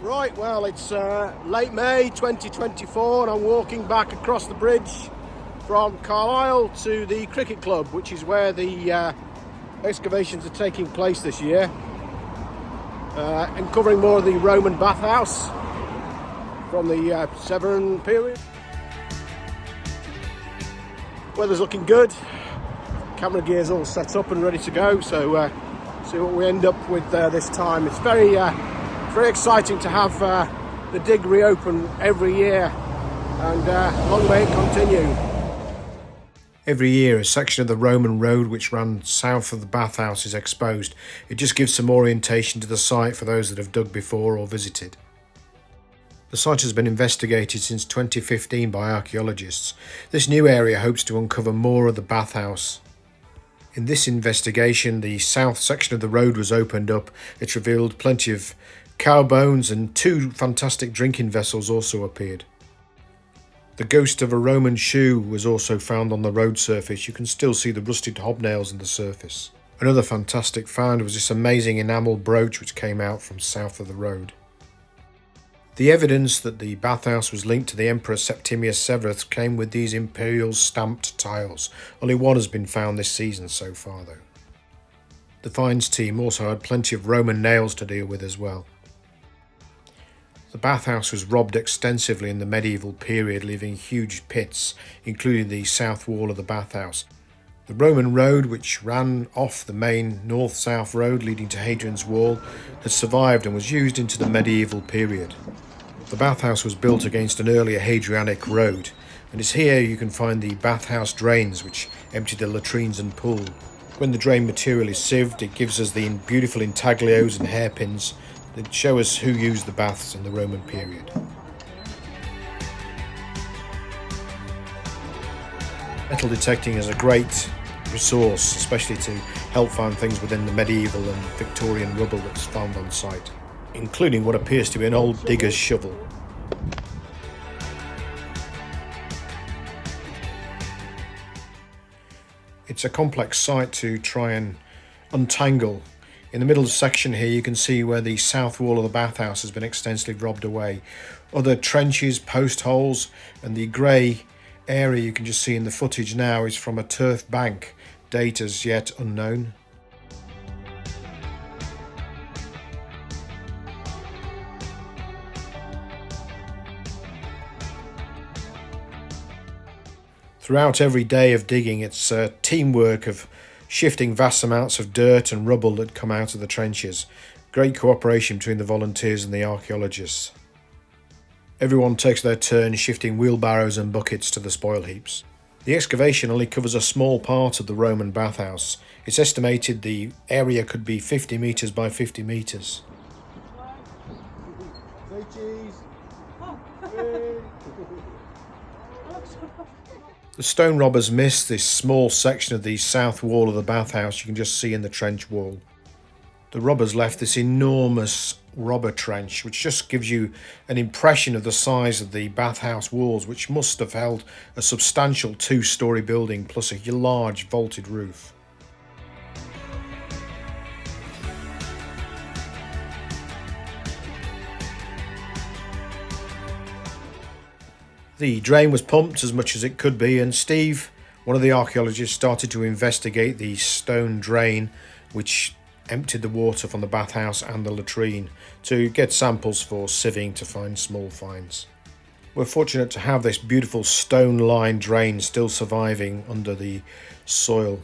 Right, well, it's late May 2024 and I'm walking back across the bridge from Carlisle to the cricket club, which is where the excavations are taking place this year, and covering more of the Roman bathhouse from the Severn period. Weather's looking good, camera gear's all set up and ready to go, so see what we end up with this time. It's very exciting to have the dig reopen every year, and long may it continue. Every year a section of the Roman road which ran south of the bathhouse is exposed. It just gives some orientation to the site for those that have dug before or visited. The site has been investigated since 2015 by archaeologists. This new area hopes to uncover more of the bathhouse. In this investigation, the south section of the road was opened up. It revealed plenty of cow bones, and two fantastic drinking vessels also appeared. The ghost of a Roman shoe was also found on the road surface. You can still see the rusted hobnails in the surface. Another fantastic find was this amazing enamel brooch which came out from south of the road. The evidence that the bathhouse was linked to the Emperor Septimius Severus came with these imperial stamped tiles. Only one has been found this season so far though. The finds team also had plenty of Roman nails to deal with as well. The bathhouse was robbed extensively in the medieval period, leaving huge pits, including the south wall of the bathhouse. The Roman road, which ran off the main north-south road leading to Hadrian's Wall, has survived and was used into the medieval period. The bathhouse was built against an earlier Hadrianic road, and it's here you can find the bathhouse drains which empty the latrines and pool. When the drain material is sieved, it gives us the beautiful intaglios and hairpins that show us who used the baths in the Roman period. Metal detecting is a great resource, especially to help find things within the medieval and Victorian rubble that's found on site, including what appears to be an old digger's shovel. It's a complex site to try and untangle. In the middle section here you can see where the south wall of the bathhouse has been extensively robbed away. Other trenches, post holes, and the grey area you can just see in the footage now is from a turf bank, date as yet unknown. Throughout every day of digging, it's teamwork of shifting vast amounts of dirt and rubble that come out of the trenches. Great cooperation between the volunteers and the archaeologists. Everyone takes their turn shifting wheelbarrows and buckets to the spoil heaps. The excavation only covers a small part of the Roman bathhouse. It's estimated the area could be 50 metres by 50 metres. The stone robbers missed this small section of the south wall of the bathhouse you can just see in the trench wall. The robbers left this enormous robber trench, which just gives you an impression of the size of the bathhouse walls, which must have held a substantial two-storey building plus a large vaulted roof. The drain was pumped as much as it could be, and Steve, one of the archaeologists, started to investigate the stone drain which emptied the water from the bathhouse and the latrine to get samples for sieving to find small finds. We're fortunate to have this beautiful stone-lined drain still surviving under the soil.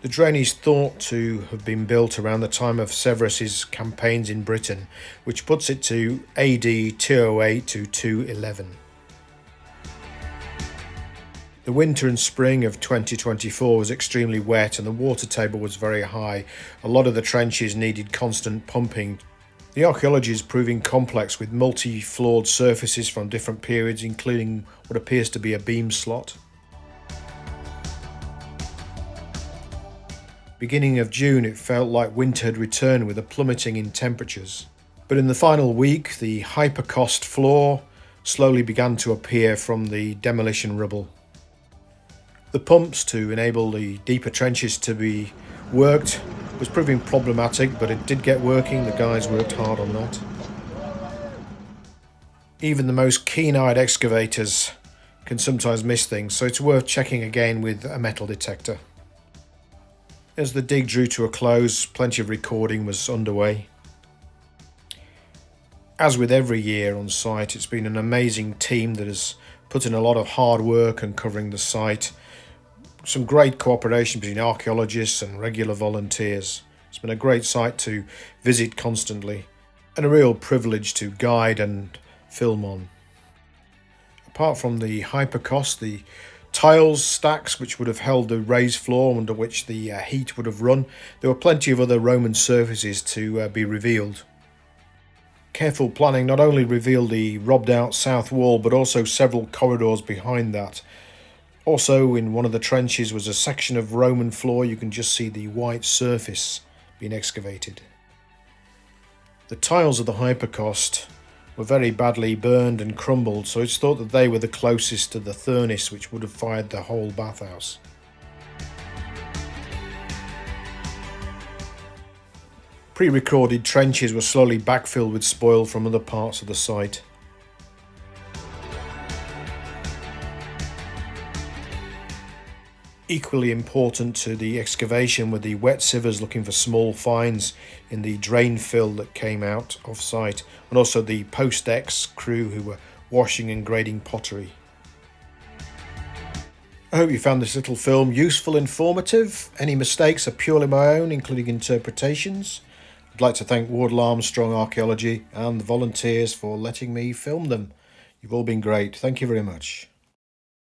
The drain is thought to have been built around the time of Severus's campaigns in Britain, which puts it to AD 208 to 211. The winter and spring of 2024 was extremely wet and the water table was very high. A lot of the trenches needed constant pumping. The archaeology is proving complex with multi-floored surfaces from different periods, including what appears to be a beam slot. Beginning of June, it felt like winter had returned with a plummeting in temperatures. But in the final week, the Hypocaust floor slowly began to appear from the demolition rubble. The pumps to enable the deeper trenches to be worked was proving problematic, but it did get working. The guys worked hard on that. Even the most keen-eyed excavators can sometimes miss things, so it's worth checking again with a metal detector. As the dig drew to a close, plenty of recording was underway. As with every year on site, it's been an amazing team that has put in a lot of hard work uncovering the site. Some great cooperation between archaeologists and regular volunteers. It's been a great site to visit constantly and a real privilege to guide and film on. Apart from the Hypocaust, the tiles stacks which would have held the raised floor under which the heat would have run, there were plenty of other Roman surfaces to be revealed. Careful planning not only revealed the robbed out south wall but also several corridors behind that. Also in one of the trenches was a section of Roman floor. You can just see the white surface being excavated. The tiles of the Hypocaust were very badly burned and crumbled, so it's thought that they were the closest to the furnace which would have fired the whole bathhouse. Pre-recorded trenches were slowly backfilled with spoil from other parts of the site. Equally important to the excavation were the wet sievers looking for small finds in the drain fill that came out off site, and also the post-ex crew who were washing and grading pottery. I hope you found this little film useful, informative. Any mistakes are purely my own, including interpretations. I'd like to thank Wardle Armstrong Archaeology and the volunteers for letting me film them. You've all been great. Thank you very much.